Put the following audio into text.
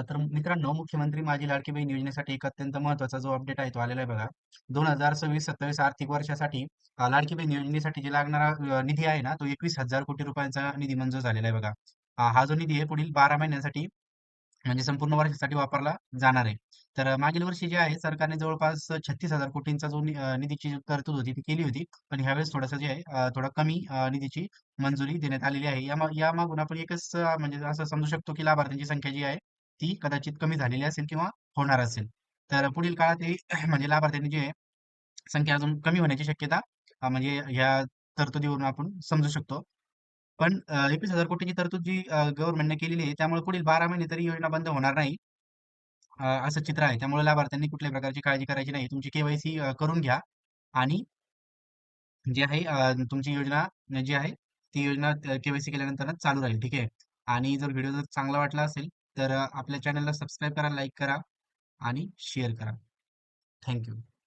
तर मित्रांनो, मुख्यमंत्री माझी लाडकी बहीण योजनेसाठी एक अत्यंत महत्त्वाचा जो अपडेट आहे तो आलेला आहे बघा. 2026-27 आर्थिक वर्षासाठी लाडकी बहीण योजनेसाठी जे लागणारा निधी आहे ना, तो 21,000 कोटी रुपयांचा निधी मंजूर झालेला आहे बघा. हा जो निधी आहे पुढील 12 महिन्यांसाठी म्हणजे संपूर्ण वर्षासाठी वापरला जाणार आहे. तर मागील वर्षी जे आहे सरकारने जवळपास 36,000 कोटींचा जो निधीची तरतूद होती ती केली होती. पण ह्यावेळेस थोडंसं जे आहे थोडं कमी निधीची मंजुरी देण्यात आलेली आहे. यामागून आपण एकच म्हणजे असं समजू शकतो की लाभार्थ्यांची संख्या जी आहे ती कदाचित कमी झालेली असेल किंवा होणार असेल. तर पुढील काळात हे म्हणजे लाभार्थ्यांची जी आहे संख्या अजून कमी होण्याची शक्यता म्हणजे ह्या तरतुदीवरून आपण समजू शकतो. पण 21,000 कोटीची तरतूद जी गव्हर्नमेंटने केलेली आहे त्यामुळे पुढील 12 महिने तरी योजना बंद होणार नाही. असं चित्र आहे. त्यामुळे लाभार्थ्यांनी कुठल्याही प्रकारची काळजी करायची नाही. तुमची के-वाय-सी करून घ्या आणि जी आहे तुमची योजना जी आहे ती योजना के-वाय-सी केल्यानंतरच चालू राहील. ठीक आहे. आणि जर व्हिडिओ जर चांगला वाटला असेल तर आपल्या चॅनलला सबस्क्राईब करा, लाईक करा आणि शेअर करा. थँक